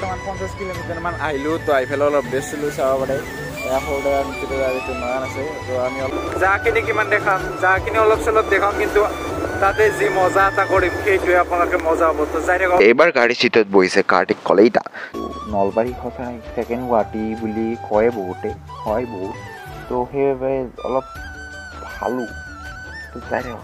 বৰ্তমান 50 কিলোমিটাৰমান আহিলোঁ তো আইফেল অলপ বেছিলোঁ চাব পাৰে সৰুদা নিচিত গাড়ীটো নয়ন আছে তো আমি যাখিনি কিমান দেখাম যাখিনি অলপ চলপ দেখাম কিন্তু তাতে যি মজা এটা কৰিম সেইটোৱে আপোনালোকে মজা হ'ব তো যাই থাকক এইবাৰ গাড়ী চিটত বহিছে কাৰ্তিক কলেইটা নলবাৰী সঁচাই ছেকেণ্ড গুৱাহাটী বুলি কয় বহুতে হয় বহুত তো সেইবাবে অলপ ভালো তো যাই থাকক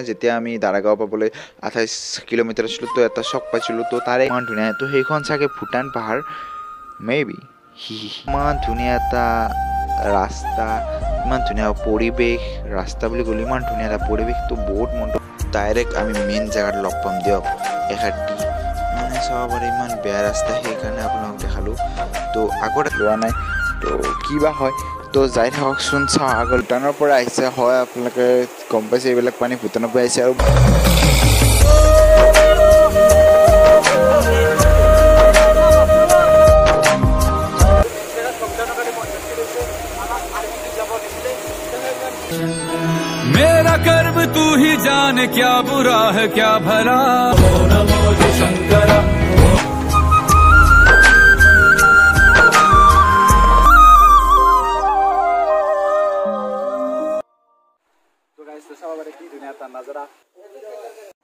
যেতিয়া আমি দাৰাগাঁও পাবলৈ 28 কিলোমিটাৰ আছিলোঁ তো এটা চক পাইছিলোঁ তো তাৰে ইমান ধুনীয়া তো সেইখন চাগে ভূটান পাহাৰ মে বি ইমান ধুনীয়া এটা ৰাস্তা ইমান ধুনীয়া পৰিৱেশ ৰাস্তা বুলি ক'লে ইমান ধুনীয়া এটা পৰিৱেশটো বহুত মনটো ডাইৰেক্ট আমি মেইন জেগাত লগ পাম দিয়ক এখাটি মানে চাব পাৰে ইমান বেয়া ৰাস্তা সেইকাৰণে আপোনালোক দেখালোঁ তো আগত লোৱা নাই তো কিবা হয় তো যাই থাককচোন চাওঁ আগত ভূটানৰ পৰা আহিছে হয় আপোনালোকে গম পাইছে এইবিলাক পানী ভূটানৰ পৰা আহিছে আৰু मेरा कर्म तू ही जाने क्या बुरा है क्या भला नमो शंकरा नजरा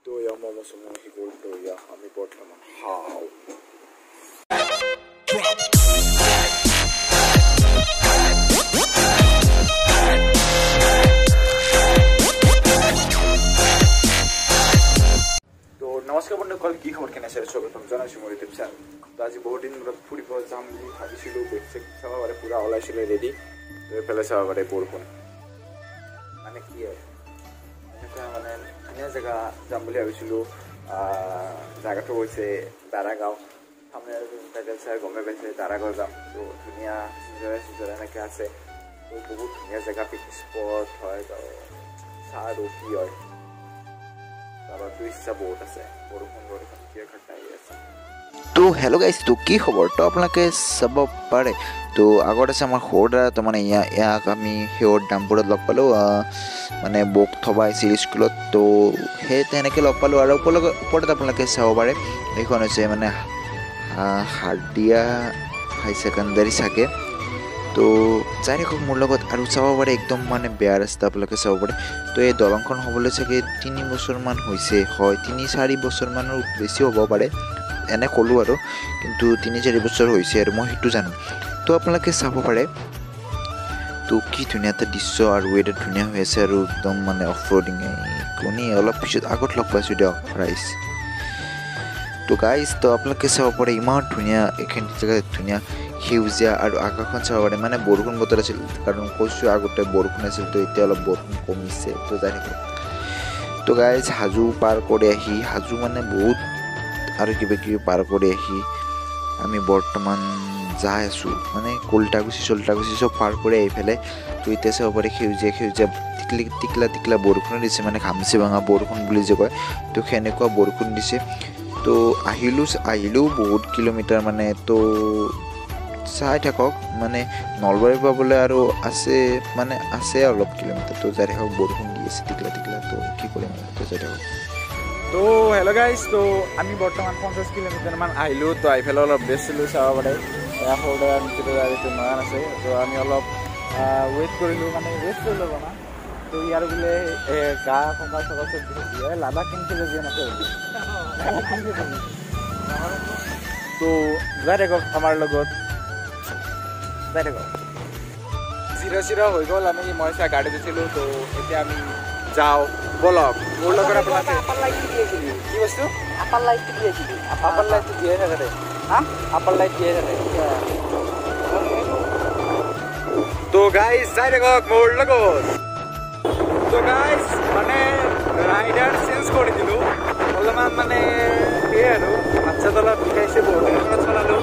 तो या मोमो समो ही बोल तो या हमें बर्तमान हाउ तो नमस्कार बंधुসকল কি খবৰ কেনে আছে স্বাগতম জনাইছো মোৰ ইউটিউব চেনেল তো আজি বহুত দিন মূৰত ফুৰিব যাম বুলি ভাবিছিলোঁ বেক চাব পাৰে পুৰা ওলাইছিলে ৰেডি তো এইফালে চাব পাৰে বৰষুণ মানে কি হয় মানে ধুনীয়া জেগা যাম বুলি ভাবিছিলোঁ জেগাটো হৈছে দাৰাগাঁও সামনে টাইটেল চাই গমে পাইছে দাৰাগাঁও যাম তো ধুনীয়া নিজৰা এনেকৈ আছে তো বহুত ধুনীয়া জেগা পিকনিক স্পট হয় তো চাহ আৰু কি হয় যাবাৰতো ইচ্ছা বহুত আছে বৰষুণ কি ঘটা আহি আছে তো হেল্ল' গাইজ তো কি খবৰ তো আপোনালোকে চাব পাৰে তো আগত আছে আমাৰ সৰুদা তো মানে ইয়াক আমি সেউৰ দামপুৰত লগ পালোঁ মানে বুক থবা আহিছিল স্কুলত তো সেই তেনেকৈ লগ পালোঁ আৰু ওপৰত আপোনালোকে চাব পাৰে এইখন হৈছে মানে হাৰ্ডিয়া হাই ছেকেণ্ডাৰী চাগে তো যাই থাকক মোৰ লগত আৰু চাব পাৰে একদম মানে বেয়া ৰাস্তা আপোনালোকে চাব পাৰে তো এই দলংখন হ'বলৈ চাগে 3 বছৰমান হৈছে হয় 3-4 বছৰমানৰ বেছি হ'ব পাৰে এনে ক'লোঁ আৰু কিন্তু 3-4 বছৰ হৈছে আৰু মই সেইটো জানো তো আপোনালোকে চাব পাৰে তো কি ধুনীয়া এটা দৃশ্য আৰু ৱেডাৰ ধুনীয়া হৈ আছে আৰু একদম মানে অফ ৰ'ডিং কোনি অলপ পিছত আগত লগ পাইছোঁ দিয়ক ৰাইজ তো গাইজ তো আপোনালোকে চাব পাৰে ইমান ধুনীয়া এইখিনি জেগা ধুনীয়া সেউজীয়া আৰু আকাশখন চাব পাৰে মানে বৰষুণ বতৰ আছিল কাৰণ কৈছোঁ আগতে বৰষুণ আছিল তো এতিয়া অলপ বৰষুণ কমিছে তো যাই থাকক তো গাইজ হাজো পাৰ কৰি আহি হাজো মানে বহুত আৰু কিবা কিবি পাৰ কৰি আহি আমি বৰ্তমান যাই আছোঁ মানে কল্টাগুচি চল্টাগুচি চব পাৰ কৰি আহি পেলাই তো এতিয়া চাব পাৰে সেউজীয়া টিকলা বৰষুণ দিছে মানে ঘামচি ভাঙা বৰষুণ বুলি যে কয় তো সেনেকুৱা বৰষুণ দিছে তো আহিলোঁ বহুত কিলোমিটাৰ মানে তো চাই থাকক মানে নলবাৰী পাবলৈ আৰু আছে অলপ কিলোমিটাৰ তো যাই থাকক বৰষুণ দি আছে টিকলা তো কি কৰিম তো যাই থাকক তো হেল্ল' গাইজ তো আমি বৰ্তমান 50 কিলোমিটাৰমান আহিলোঁ তো আইফেল অলপ বেছিলোঁ চাব পাৰে সৰুদা নিচিত গাড়ীটো নয়ন আছে তো আমি অলপ ৱেইট কৰিলোঁ মানে ৱেইট কৰি ল'ব না তো ইয়াৰ বোলে গা কঁকাল চকাল চব দিছে লাডাখ কিনিছিলে যে নাছিল তো যাই থাকক আমাৰ লগত যাই থাকক চিৰা হৈ গ'ল আমি মই চাই গাড়ী দিছিলোঁ তো এতিয়া আমি যাওঁ বলক মোৰ লগত আপোনালোকে কি বস্তু আপাৰ লাইটটো দিয়ে থাকে আপাৰ লাইট দিয়ে থাকে তো গাইজ যাই থাকক মোৰ লগত তো গাইজ মানে ৰাইডাৰ চেঞ্জ কৰি দিলোঁ অলপমান মানে সেয়ে আৰু বাচ্ছা তলত শিকাইছে বহুত দিনত চলালোঁ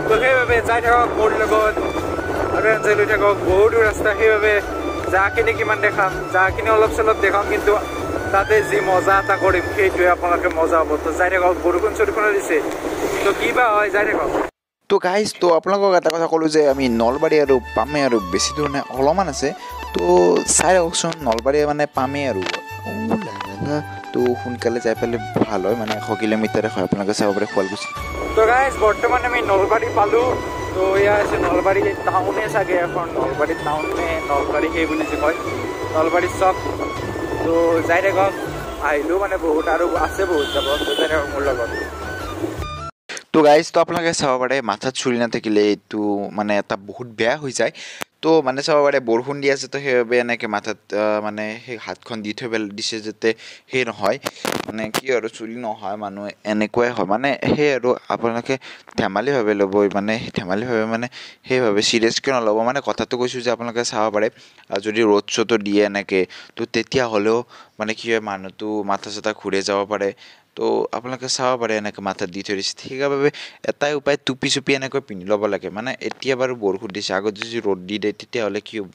তো সেইবাবে যাই থাকক মোৰ লগত আৰু এনজয় লৈ থাকক বহুতো ৰাস্তা সেইবাবে যাখিনি কিমান দেখাম যাখিনি অলপ চলপ দেখাম কিন্তু তাতে যি মজা এটা কৰিম সেইটোৱে আপোনালোকে মজা হ'ব। তো যাই থাকক, বৰষুণ চৰষুণো দিছে, তো কিবা হয় যাই থাকক। তো গাইজ, তো আপোনালোকক এটা কথা ক'লোঁ যে আমি নলবাৰী আৰু পামে আৰু বেছি দূৰ নাই, অলপমান আছে। তো চাই ৰাখকচোন, নলবাৰী মানে পামেই আৰু তো সোনকালে যাই পেলাই ভাল হয়, মানে 100 কিলোমিটাৰে হয়, আপোনালোকে চাব পাৰে শুৱালকুছি। তো গাইজ বৰ্তমান আমি নলবাৰী পালোঁ। তো এয়া আছে নলবাৰী টাউনে চাগে এখন, নলবাৰী টাউনে, নলবাৰী সেই বুলি যে কয়, নলবাৰী চক। তো যাই থাকক, আহিলোঁ মানে বহুত আৰু আছে বহুত যাব, তো যাই থাকক মোৰ লগত। তো গাইজ, তো আপোনালোকে চাব পাৰে মাথাত চুলি নাথাকিলে এইটো মানে এটা বহুত বেয়া হৈ যায়। তো মানে চাব পাৰে বৰষুণ দি আছে, তো সেইবাবে এনেকৈ মাথাত মানে সেই হাতখন দি থৈ দিছে যাতে সেই নহয়, মানে কি আৰু চুলি নহয় মানুহে এনেকুৱাই হয়, মানে সেই আৰু আপোনালোকে ধেমালিভাৱে ল'ব, মানে ধেমালিভাৱে মানে সেইভাৱে চিৰিয়াছকৈ নল'ব। মানে কথাটো কৈছোঁ যে আপোনালোকে চাব পাৰে যদি ৰ'দ চ'দো দিয়ে এনেকৈ, তো তেতিয়া হ'লেও মানে কি হয় মানুহটো মাথা চাথা ঘূৰি যাব পাৰে। তো আপোনালোকে চাব পাৰে এনেকৈ মাথাত দি থৈ দিছে, সেইবাবে এটাই উপায় টুপি চুপি এনেকৈ পিন্ধি ল'ব লাগে। মানে এতিয়া বাৰু বৰষুণ দিছে, আগত যদি ৰ'দ দি দিয়ে তেতিয়াহ'লে কি হ'ব,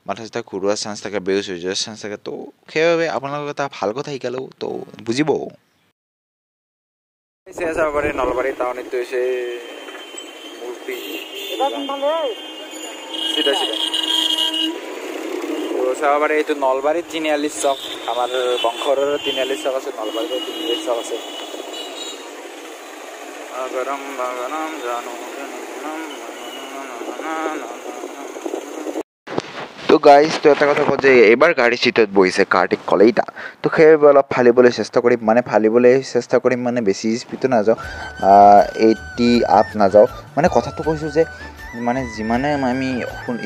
মাথা চাথা ঘূৰোৱাৰ চান্স থাকে, বেহুচ হৈ যোৱাৰ চান্স থাকে। তো সেইবাবে আপোনালোকে এটা ভাল কথা শিকালেও তো বুজিব। চাব পাৰে নলবাৰী টাউনটো হৈছে মূৰ্তি চিধা চিধা। তো চাব পাৰে এইটো নলবাৰীত তিনিআলি চক, আমাৰ বংশৰ তিনিআলি চক আছে, নলবাৰীত তিনিআলি চক আছে। গৰম গৰম জানো। তো গাইজ, তো এটা কথা কওঁ যে এইবাৰ গাড়ীৰ চিটত বহিছে কাৰ্তিক কলেইটা, তো সেইবাবে অলপ ফালিবলৈ চেষ্টা কৰিম, মানে বেছি স্পীডতো নাযাওঁ, 80 আপ নাযাওঁ। মানে কথাটো কৈছোঁ যে মানে যিমানে আমি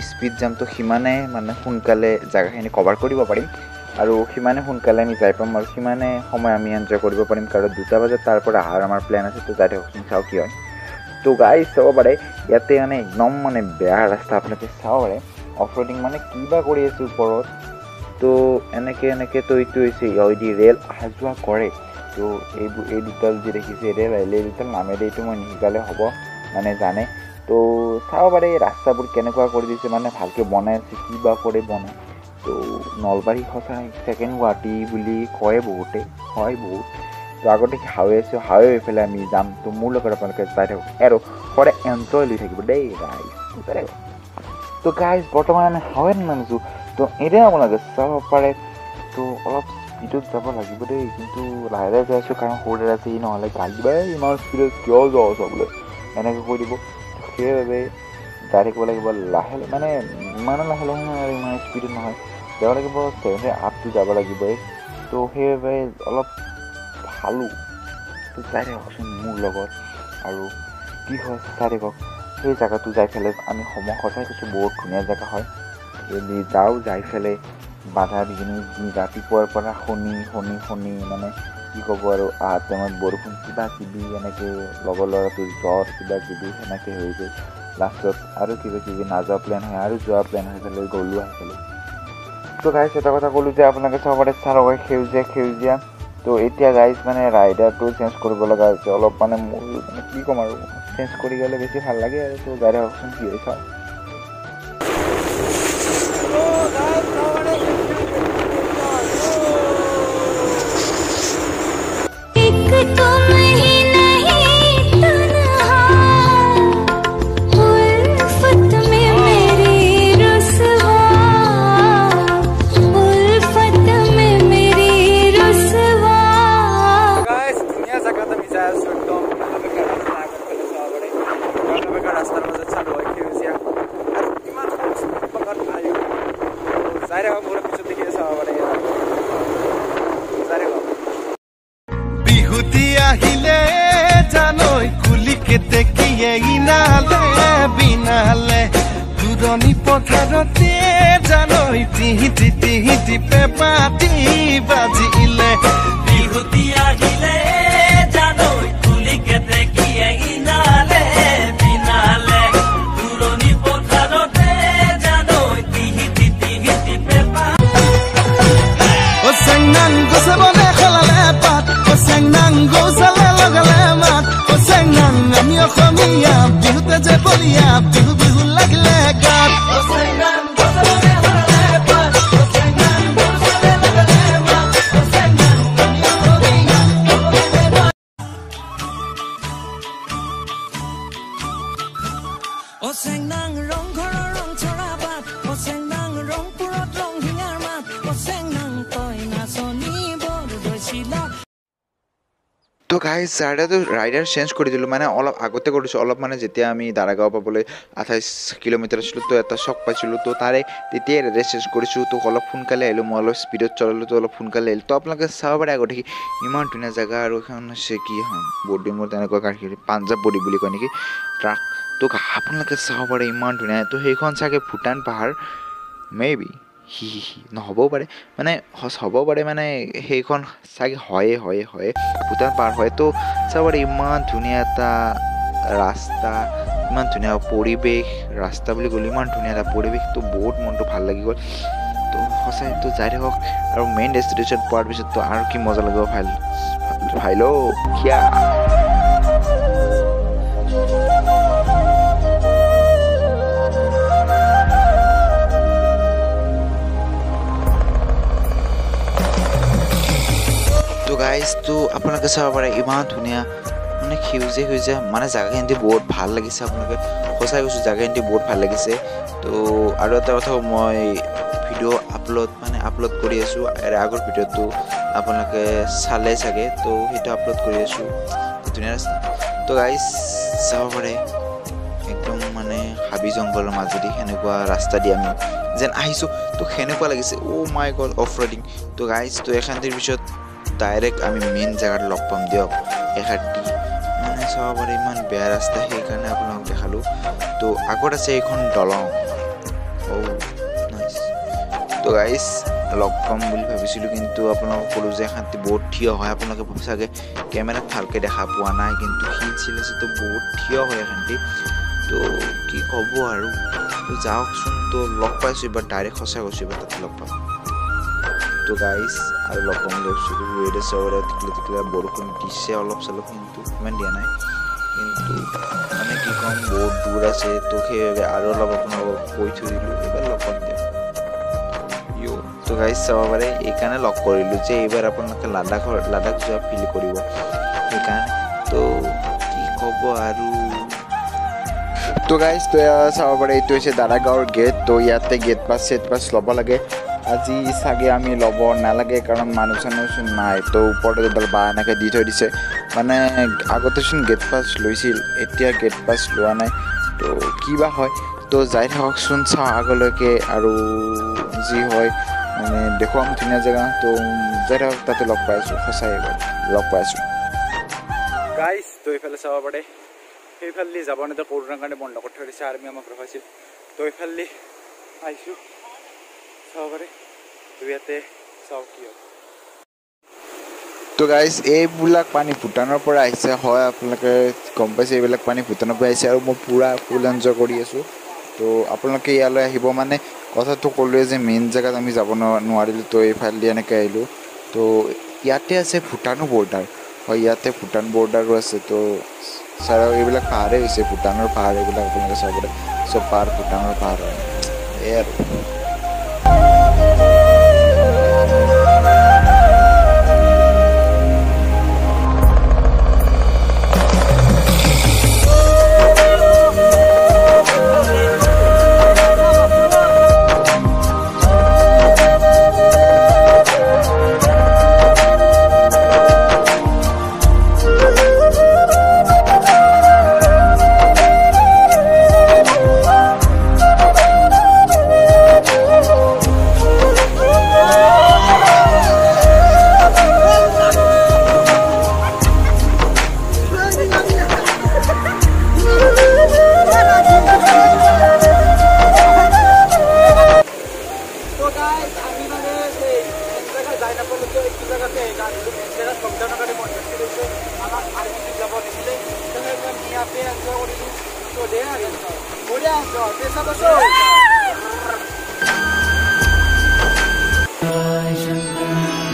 স্পীড যাম, তো সিমানে মানে সোনকালে জেগাখিনি কভাৰ কৰিব পাৰিম, আৰু সিমানে সোনকালে আমি যাই পাম, আৰু সিমানে সময় আমি এনজয় কৰিব পাৰিম। কাৰণ 2টা বজাত তাৰ পৰা অহাৰ আমাৰ প্লেন আছে, তো যাই থাককচোন, চাওঁ কি হয়। তো গাইজ চাব পাৰে ইয়াতে মানে একদম মানে বেয়া ৰাস্তা, আপোনালোকে চাব পাৰে অফ ৰোডিং মানে কিবা কৰি আছোঁ ওপৰত। তো এনেকৈ তো এইটো হৈছে দি ৰেল অহা যোৱা কৰে। তো এই দুটাল যি দেখিছে ৰেল আহিলে, এই দুটাল নামেৰে এইটো মই নিশিকালে হ'ব, মানে জানে। তো চাব পাৰে ৰাস্তাবোৰ কেনেকুৱা কৰি দিছে, মানে ভালকৈ বনাই আছে, কিবা কৰি বনায়। তো নলবাৰী সঁচাই ছেকেণ্ড গুৱাহাটী বুলি কয় বহুতে, হয় বহুত। তো আগতে হাইৱে আছে, হাইৱে এইফালে আমি যাম। তো মোৰ লগত আপোনালোকে চাই থাকক আৰু সদায় এনজয় লৈ থাকিব দেই গাইজ। তো গাইজ বৰ্তমান আমি হাইৱেত নামিছোঁ। তো এতিয়া আপোনালোকে চাব পাৰে, তো অলপ স্পীডত যাব লাগিব দেই, কিন্তু লাহে লাহে যাই আছোঁ, কাৰণ সৰু আছে, ই নহ'লে গালি দিব, ইমান স্পীডত কিয় যোৱা আছ বোলে, এনেকৈ কৈ দিব। সেইবাবে যাই থাকিব লাগিব লাহে, মানে ইমানো লাহে লাহে নহয় আৰু ইমান স্পীডত নহয়, যাব লাগিব 70 আপটো যাব লাগিবই। তো সেইবাবে অলপ ভালো, তো যাই থাককচোন মোৰ লগত, আৰু কি হয় চাই থাকক। সেই জেগাটো যাই পেলাই আমি সময় সঁচাই কৈছোঁ বহুত ধুনীয়া জেগা হয়। যদি যাওঁ, যাই পেলাই বাধা দি কিনি ৰাতিপুৱাৰ পৰা শুনি মানে কি ক'ব আৰু টাইমত বৰষুণ কিবা কিবি এনেকৈ লগৰ ল'ৰাটোৰ জ্বৰ কিবা কিবি সেনেকৈ হৈ যায়। লাষ্টত আৰু কিবা কিবি নাযোৱা প্লেন হয়, আৰু যোৱা প্লেন হৈ পেলাই গ'লোঁ আহি পেলাই। তো গাইজ এটা কথা ক'লোঁ যে আপোনালোকে চাব পাৰে চাৰকৈ সেউজীয়া। তো এতিয়া গাইজ মানে ৰাইডাৰটো চেঞ্জ কৰিব লগা হৈছে অলপ, মানে মোৰ মানে কি ক'ম আৰু, চেঞ্জ কৰি গ'লে বেছি ভাল লাগে আৰু। তো গাড়ী হওকচোন কি হৈ চাওঁ। বিহুতি আহিলে জানৈ কুলিকে দেখিয়ে ইনালে বিনালে দূৰণি পথাৰতে জানৈ তিহিতি পেপাতি বাজিলে। বিহুতি আহিলে জানৈ কুলিকে দেখিয়ে ইনালে বিনালে দূৰণি পথাৰতে জানৈ তিহিতি পেপাতি। ও চেংনাং গছে বনে খলালে পাত, ও চেংনাং গৌচালে লগালে মাত, ও চেংনাং আমি অসমীয়া বিহুতে যে বলিয়া বিহু বিহু লাগিলে গাত। ও চেংনাং গছে বনে খলালে পাত, ও চেংনাং গৌচালে লগালে মাত, ও চেংনাং ৰংঘৰৰ ৰং চৰা বাট অচেং নাং ৰংপুৰত ৰং হিঙাৰ মাত অচেং নাং তই নাচনী বৰ দৈছিলা। তো গাইজ তো ৰাইডাৰ চেঞ্জ কৰি দিলোঁ মানে অলপ আগতে কৰিছোঁ অলপ মানে যেতিয়া আমি দাৰাগাঁও পাবলৈ 28 কিলোমিটাৰ আছিলোঁ তো এটা চক পাইছিলোঁ তো তাৰে তেতিয়াই ৰাইডাৰ চেঞ্জ কৰিছোঁ তো অলপ সোনকালে আহিলোঁ মই অলপ স্পীডত চলালোঁ তো অলপ সোনকালে আহিলোঁ তো আপোনালোকে চাব পাৰে আগত দেখি ইমান ধুনীয়া জেগা আৰু এখন হৈছে কি হয় বৰ্ডিঙৰ তেনেকুৱা গাড়ী পাঞ্জাৱ বডি বুলি কয় নেকি ট্ৰাক তো আপোনালোকে চাব পাৰে ইমান ধুনীয়া তো সেইখন চাগে ভূটান পাহাৰ মে বি নহ'বও পাৰে মানে হ'ব পাৰে মানে সেইখন চাগে হয়ে ভূটান পাৰ হয় তো চাব পাৰে ইমান ধুনীয়া এটা ৰাস্তা ইমান ধুনীয়া পৰিৱেশ ৰাস্তা বুলি ক'লে ইমান ধুনীয়া এটা পৰিৱেশ তো বহুত মনটো ভাল লাগি গ'ল তো সঁচাই তো যাই থাকক আৰু মেইন ডেষ্টিনেশ্যন পোৱাৰ পিছততো আৰু কি মজা লাগিব ভাইলো কিয়া গাইজটো আপোনালোকে চাব পাৰে ইমান ধুনীয়া মানে সেউজীয়া মানে জাগাখিনি বহুত ভাল লাগিছে আপোনালোকে সঁচাই কৈছোঁ জাগাখিনি বহুত ভাল লাগিছে তো আৰু এটা কথা মই ভিডিঅ' আপলোড কৰি আছোঁ আগৰ ভিডিঅ'টো আপোনালোকে চালে চাগে তো সেইটো আপলোড কৰি আছোঁ ধুনীয়া ৰাস্তা তো গাইজ চাব পাৰে একদম মানে হাবি জংঘলৰ মাজেদি সেনেকুৱা ৰাস্তা দি আমি যেন আহিছোঁ তো সেনেকুৱা লাগিছে অ' মাই গড অফ ৰাইডিং তো গাইজ তো এখানটিৰ পিছত ডাইৰেক্ট আমি মেইন জেগাত লগ পাম দিয়ক এখাটি মানে চাব পাৰে ইমান বেয়া ৰাস্তা সেইকাৰণে আপোনালোক দেখালোঁ তো আগত আছে এইখন দলং নাইচ তো গাইজ লগ পাম বুলি ভাবিছিলোঁ কিন্তু আপোনালোকক ক'লোঁ যে এখানটি বহুত থিয় হয় আপোনালোকে চাগে কেমেৰাত ভালকৈ দেখা পোৱা নাই কিন্তু শিল চিল আছে তো বহুত থিয় হয় এখানটি তো কি ক'ব আৰু তো যাওকচোন তো লগ পাইছোঁ এবাৰ ডাইৰেক্ট সঁচা কৈছোঁ এবাৰ তাতে লগ পাম তো গাইজ আৰু লগ পাম বুলি ভাবিছিলোঁ ৱেডে চাবলৈ টিকলে বৰষুণ দিছে অলপ চলপ কিন্তু ইমান দিয়া নাই কিন্তু মানে কি ক'ম বহুত দূৰ আছে তো সেইবাবে আৰু অলপ আপোনালোকক কৈ থৈ দিলোঁ এইবাৰ লগ পাম দিয়া তো গাইজ চাব পাৰে এইকাৰণে লগ কৰিলোঁ যে এইবাৰ আপোনালোকে লাডাখ যোৱা ফিল কৰিব সেইকাৰণে তো কি ক'ব আৰু তো গাইজ তো চাব পাৰে এইটো হৈছে দাৰাগাঁৱৰ গেট তো ইয়াতে গেট পাছ ল'ব লাগে আজি চাগে আমি ল'ব নালাগে কাৰণ মানুহ চানুহ নাই তো ওপৰতে এডাল বা এনেকৈ দি থৈ দিছে মানে আগতেচোন গেট পাছ লৈছিল এতিয়া গেট পাছ লোৱা নাই তো কিবা হয় তো যাই থাককচোন চাওঁ আগলৈকে আৰু যি হয় মানে দেখুৱাম ধুনীয়া জেগা তো যাই থাকক তাতে লগ পাই আছোঁ সঁচাই লগ পাই আছোঁ গাইজ তো এইফালে চাব পাৰে সেইফালে যাব নেতে কৰোণাৰ কাৰণে বন্ধ কৰি থৈ দিছে আৰ্মি আমাক ৰখাইছিল তো এইফালে আহিছোঁ চাব পাৰে তো ইয়াতে চাওক কি হয় তো গাইজ এইবিলাক পানী ভূটানৰ পৰা আহিছে হয় আপোনালোকে গম পাইছে এইবিলাক পানী ভূটানৰ পৰা আহিছে আৰু মই পূৰা ফুল এনজয় কৰি আছোঁ তো আপোনালোকে ইয়ালৈ আহিব মানে কথাটো ক'লোৱে যে মেইন জেগাত আমি যাব নোৱাৰিলোঁ তো এইফালেদি এনেকৈ আহিলোঁ তো ইয়াতে আছে ভূটানো বৰ্ডাৰ হয় ইয়াতে ভূটান বৰ্ডাৰো আছে তো চাৰ এইবিলাক পাহাৰেই হৈছে ভূটানৰ পাহাৰ এইবিলাক আপোনালোকে চাব পাৰে চব পাহাৰ ভূটানৰ পাহাৰ হয় এই আৰু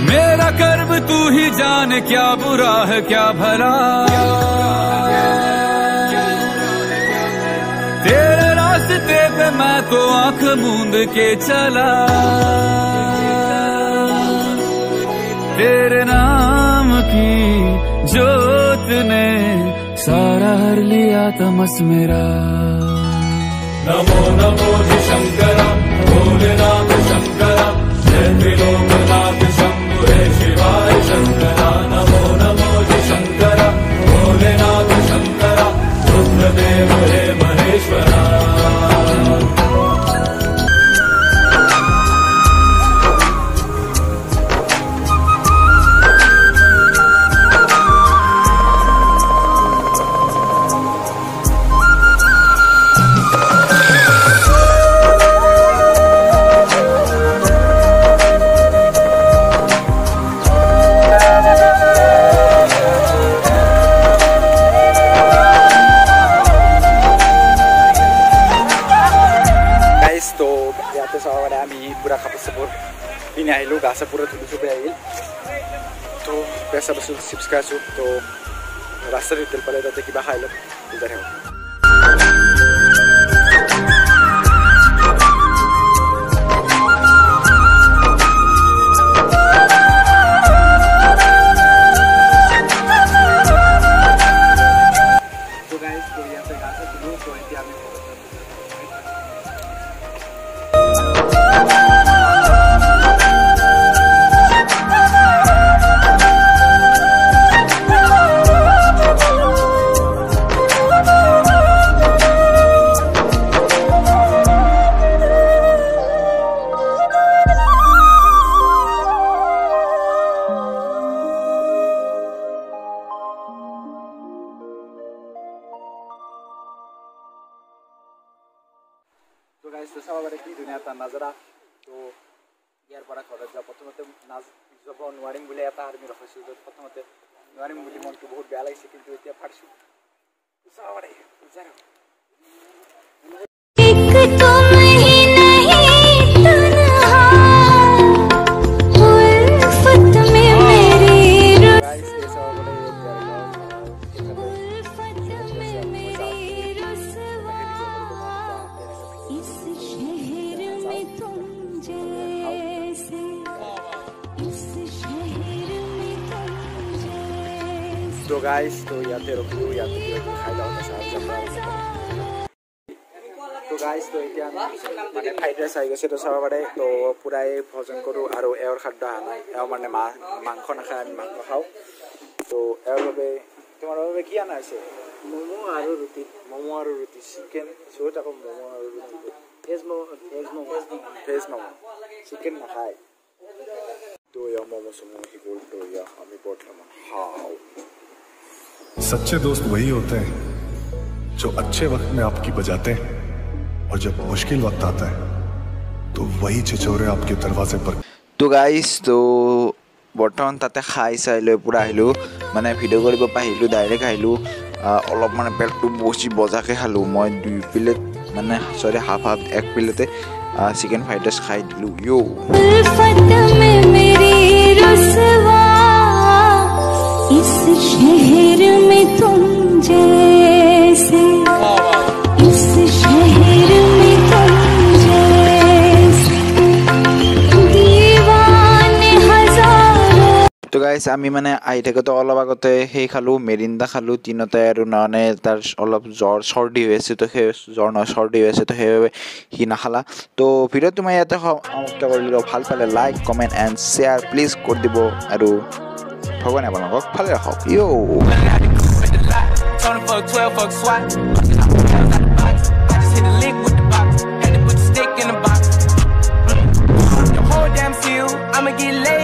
मेरा कर्म तू ही जान क्या बुरा है क्या भला तेरे रास्ते पे मैं तो आंख मूंद के चला तेरे नाम की जोत ने सारा हर लिया तमस मेरा नमो नमो जी शंकर भोलेनाथ शंकर जय त्रिलोकनाथ शंभु हे शिवाय शंकर नमो नमो जी शंकर भोलेनाथ शंकर रुद्रदेव हे Maheshwara ini ahilo gasa pura tulu sudah ahil, to biasa besul subscribe to rasa retail pada data kita ahilo, udah ya. So guys, तो यहाँ से gasa dulu, तो इंडिया में तो गाइस तो सब बारे की दुनिया ता नजरा तो यार बड़ा खबर जा प्रथमते नाज जब नवारिंग बोले आता आर्मी रखिसु तो प्रथमते नवारिंग बोली मन को बहुत बेया लागिसे किंतु एतिया फाटसु तो सब बारे जानो एक तुम ही नहीं तन्हा उल्फत में मेरी गाइस ये सब बारे तो गाइस तो याते रुको याते खाई जाओ ना साथ चल रहा है तो गाइस तो इतना माने फ्राइड राइस आई गसे तो सब बारे तो पूरा ये भोजन करू आरो एवर खाद्य आना एव माने मांस ना खाय আমি মাংস খাও तो एवर বাবে তোমার বাবে কি আনা আছে মোমো আরো রুটি চিকেন সো তাকো মোমো আরো রুটি ভেজ মোমো চিকেন না খায় तो या मोमो समो ही बोल तो या हमें बोलना हाउ सच्चे दोस्त वही होते हैं जो अच्छे वक्त में आपकी बजाते हैं और जब मुश्किल वक्त आता है तो वही छिछोरे आपके दरवाजे पर। तो गाइस तो बर्तमान ताते खाई चाई লৈ পুরা আহিলো মানে ভিডিও কৰিব পাহিলো ডাইৰেক্ট আহিলো অলপ মানে পেটটো বসি বজাকে খালো মই 2 প্লেট মানে সরি হাফ এক প্লেটে চিকেন ফ্রাইড রাইস খাই দিলো ইয়ো उल्फत में मेरी रुसवा इस शहर में तुम जैसे इस शहर में तुम जैसे दीवाने हजारों। तो गाइस आमी माने आई থেকে তো অলপ আগতে হেই খালো মেরিন্ডা খালো তিনতে আৰু নানে তাৰ অলপ জ্বৰ সৰ্দি হৈছে তো হে জ্বৰ ন সৰ্দি হৈছে তো হে হি না খালা তো ভিডিও তুমি ইয়াতে সমাপ্ত কৰিলো ভাল পালে like comment and share please কৰি দিব আৰু ভগৱানে আপোনালোকক ভালে ৰাখক ইয়ো I'ma get laid.